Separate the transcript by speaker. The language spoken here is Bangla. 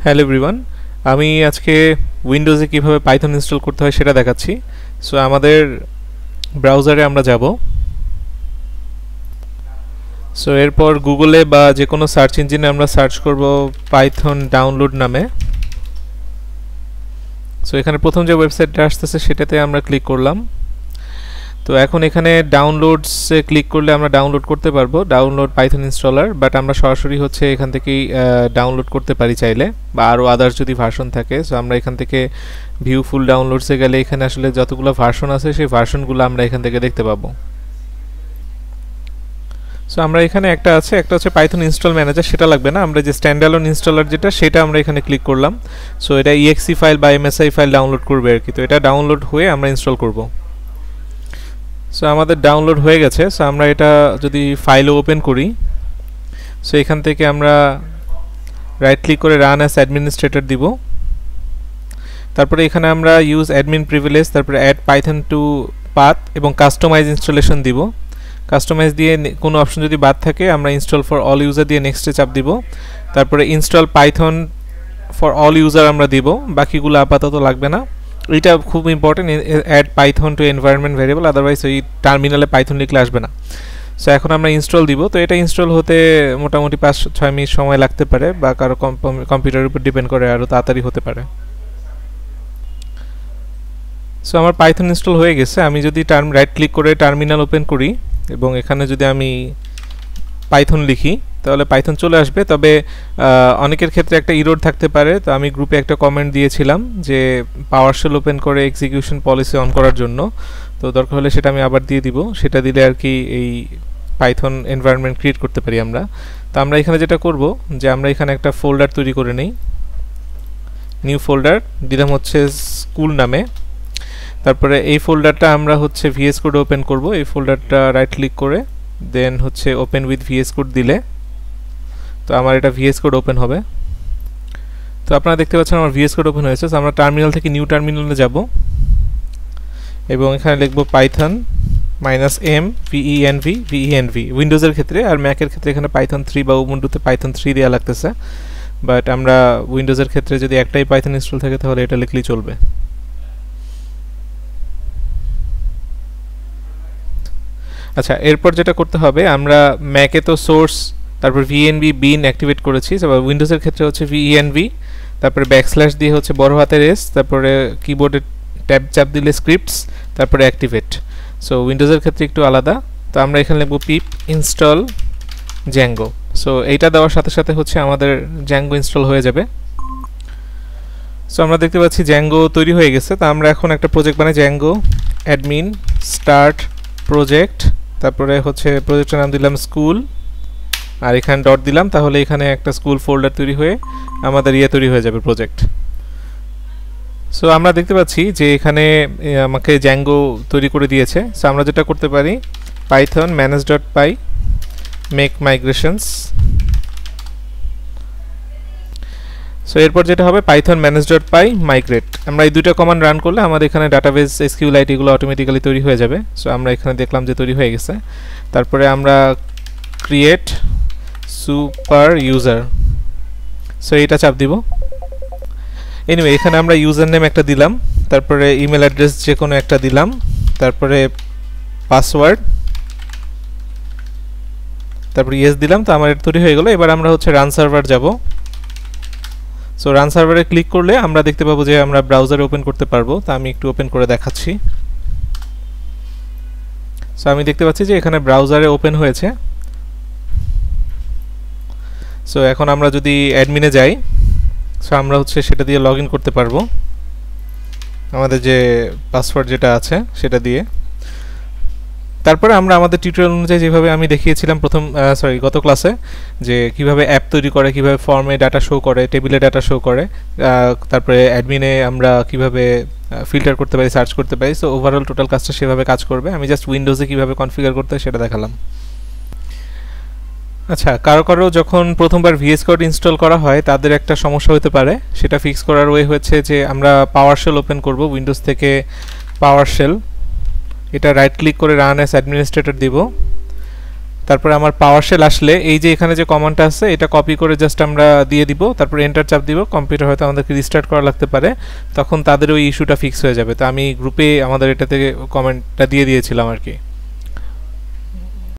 Speaker 1: হ্যালো এভরিওয়ান, আমি আজকে উইন্ডোজে কিভাবে পাইথন ইনস্টল করতে হয় সেটা দেখাচ্ছি। সো আমাদের ব্রাউজারে আমরা যাব। সো এরপর গুগলে বা যে কোনো সার্চ ইঞ্জিনে আমরা সার্চ করব পাইথন ডাউনলোড নামে। সো এখানে প্রথম যে ওয়েবসাইটটা আসতেছে সেটাতে আমরা ক্লিক করলাম। তো এখন এখানে ডাউনলোডসে ক্লিক করলে আমরা ডাউনলোড করতে পারবো ডাউনলোড পাইথন ইনস্টলার, বাট আমরা সরাসরি হচ্ছে এখান থেকেই ডাউনলোড করতে পারি চাইলে, বা আরও আদার্স যদি ভার্সন থাকে। সো আমরা এখান থেকে ভিউ ফুল ডাউনলোডসে গেলে এখানে আসলে যতগুলো ভার্সন আছে সেই ভার্সনগুলো আমরা এখান থেকে দেখতে পাবো। সো আমরা এখানে একটা হচ্ছে পাইথন ইনস্টল ম্যানেজার, সেটা লাগবে না, আমরা যে স্ট্যান্ডালোন ইনস্টলার যেটা সেটা আমরা এখানে ক্লিক করলাম। সো এটা ইএক্সি ফাইল বা এমএসআই ফাইল ডাউনলোড করবে আর কি। তো এটা ডাউনলোড হয়ে আমরা ইনস্টল করব। সো আমাদের ডাউনলোড হয়ে গেছে। সো আমরা এটা যদি ফাইলও ওপেন করি, সো এখান থেকে আমরা রাইট ক্লিক করে রান অ্যাজ অ্যাডমিনিস্ট্রেটর দিব। তারপরে এখানে আমরা ইউজ অ্যাডমিন প্রিভিলেজ, তারপরে অ্যাড পাইথন টু পাথ এবং কাস্টমাইজ ইনস্টলেশন দিব। কাস্টমাইজ দিয়ে কোনো অপশন যদি বাদ থাকে আমরা ইনস্টল ফর অল ইউজার দিয়ে নেক্সটে চাপ দিব। তারপরে install Python for all user আমরা দিব, বাকিগুলো আপাতত লাগবে না। এটা খুব important, add Python to environment variable, otherwise ওই টার্মিনালে পাইথন লিখলে আসবে না। সো এখন আমরা ইনস্টল দিব। তো এটা ইনস্টল হতে মোটামুটি 5-6 মিনিট সময় লাগতে পারে, বা কারো কম্পিউটারের উপর ডিপেন্ড করে আরও তাড়াতাড়ি হতে পারে। সো আমার পাইথন ইনস্টল হয়ে গেছে। আমি যদি রাইট ক্লিক করে টার্মিনাল ওপেন করি এবং এখানে যদি আমি পাইথন লিখি তাহলে পাইথন চলে আসবে। তবে অনেকের ক্ষেত্রে একটা ইরোর থাকতে পারে। তো আমি গ্রুপে একটা কমেন্ট দিয়েছিলাম যে পাওয়ারশেল ওপেন করে এক্সিকিউশন পলিসি অন করার জন্য। তো দরকার হলে সেটা আমি আবার দিয়ে দিব, সেটা দিলে আর কি এই পাইথন এনভায়রনমেন্ট ক্রিয়েট করতে পারি আমরা। তো আমরা এখানে যেটা করব যে আমরা এখানে একটা ফোল্ডার তৈরি করে নেই, নিউ ফোল্ডার দিলাম হচ্ছে স্কুল নামে। তারপরে এই ফোল্ডারটা আমরা হচ্ছে ভিএস কোড ওপেন করব। এই ফোল্ডারটা রাইট ক্লিক করে দেন হচ্ছে ওপেন উইথ ভিএস কোড দিলে তো আমার এটা ভিএস কোড ওপেন হবে। তো আপনারা দেখতে পাচ্ছেন আমার ভিএস কোড ওপেন হয়েছে। আমরা টার্মিনাল থেকে নিউ টার্মিনালে যাব এবং এখানে লিখব পাইথন -m venv উইন্ডোজের ক্ষেত্রে, আর ম্যাকের ক্ষেত্রে এখানে পাইথন 3 বা উবুন্টুতে পাইথন 3 দেওয়া লাগতেছে। বাট আমরা উইন্ডোজের ক্ষেত্রে যদি একটাই পাইথন ইনস্টল থাকে তাহলে এটা লিখলেই চলবে। আচ্ছা, এরপর যেটা করতে হবে, আমরা ম্যাকে তো সোর্স তারপর ভিএনভি বিন অ্যাক্টিভেট করেছি, তারপর উইন্ডোজের ক্ষেত্রে হচ্ছে ভিএনভি, তারপরে ব্যাকস্ল্যাশ দিয়ে হচ্ছে বড় হাতের এস, তারপরে কিবোর্ডে ট্যাব চাপ দিলে স্ক্রিপ্টস, তারপরে অ্যাক্টিভেট। সো উইন্ডোজের ক্ষেত্রে একটু আলাদা। তো আমরা এখানে লিখব পিপ ইনস্টল জ্যাঙ্গো। সো এইটা দেওয়ার সাথে সাথে হচ্ছে আমাদের জ্যাঙ্গো ইনস্টল হয়ে যাবে। সো আমরা দেখতে পাচ্ছি জ্যাঙ্গো তৈরি হয়ে গেছে। তো আমরা এখন একটা প্রজেক্ট বানাই, জ্যাঙ্গো অ্যাডমিন স্টার্ট প্রজেক্ট, তারপরে হচ্ছে প্রজেক্টের নাম দিলাম স্কুল, আর এখানে ডট দিলাম, তাহলে এখানে একটা স্কুল ফোল্ডার তৈরি হয়ে আমাদের তৈরি হয়ে যাবে প্রজেক্ট। সো আমরা দেখতে পাচ্ছি যে এখানে আমাকে জ্যাঙ্গো তৈরি করে দিয়েছে। সো আমরা যেটা করতে পারি, পাইথন manage.py মেক মাইগ্রেশনস। সো এরপর যেটা হবে পাইথন manage.py মাইগ্রেট। আমরা এই দুইটা কমান্ড রান করলে আমাদের এখানে ডাটাবেস SQLite এগুলো অটোমেটিক্যালি তৈরি হয়ে যাবে। সো আমরা এখানে দেখলাম যে তৈরি হয়ে গেছে। তারপরে আমরা ক্রিয়েট সুপার ইউজার, সো এইটা চাপ দিব। এনিওয়ে এখানে আমরা ইউজার নেম একটা দিলাম, তারপরে ইমেল অ্যাড্রেস যে কোনো একটা দিলাম, তারপরে পাসওয়ার্ড, তারপরে ইয়েস দিলাম। তো আমার এটা তৈরি হয়ে গেল। এবার আমরা হচ্ছে রান সার্ভার যাব। সো রান সার্ভারে ক্লিক করলে আমরা দেখতে পাবো যে আমরা ব্রাউজারে ওপেন করতে পারবো। তো আমি একটু ওপেন করে দেখাচ্ছি। সো আমি দেখতে পাচ্ছি যে এখানে ব্রাউজারে ওপেন হয়েছে। সো এখন আমরা যদি অ্যাডমিনে যাই, সো আমরা হচ্ছে সেটা দিয়ে লগ ইন করতে পারবো, আমাদের যে পাসওয়ার্ড যেটা আছে সেটা দিয়ে। তারপরে আমরা আমাদের টিউটোরিয়াল অনুযায়ী যেভাবে আমি দেখিয়েছিলাম গত ক্লাসে, যে কিভাবে অ্যাপ তৈরি করে, কিভাবে ফর্মে ডাটা শো করে, টেবিলে ডাটা শো করে, তারপরে অ্যাডমিনে আমরা কিভাবে ফিল্টার করতে পারি, সার্চ করতে পারি। সো ওভারঅল টোটাল কাজটা সেভাবে কাজ করবে। আমি জাস্ট উইন্ডোজে কিভাবে কনফিগার করতে হয় সেটা দেখালাম। আচ্ছা, কারো যখন প্রথমবার ভিএস কোড ইনস্টল করা হয় তাদের একটা সমস্যা হতে পারে। সেটা ফিক্স করার ওয়ে হচ্ছে যে আমরা পাওয়ারশেল ওপেন করব, উইন্ডোজ থেকে পাওয়ারশেল, এটা রাইট ক্লিক করে রান অ্যাজ অ্যাডমিনিস্ট্রেটর দিব। তারপরে আমার পাওয়ারশেল আসলে এই যে এখানে যে কমান্ডটা আছে এটা কপি করে জাস্ট আমরা দিয়ে দিব, তারপরে এন্টার চাপ দিব। কম্পিউটার হয়তো আমাদেরকে রিস্টার্ট করা লাগতে পারে, তখন তাদের ওই ইস্যুটা ফিক্স হয়ে যাবে। তো আমি গ্রুপে আমাদের এটা থেকে কমেন্টটা দিয়ে দিয়েছিলাম আর কি।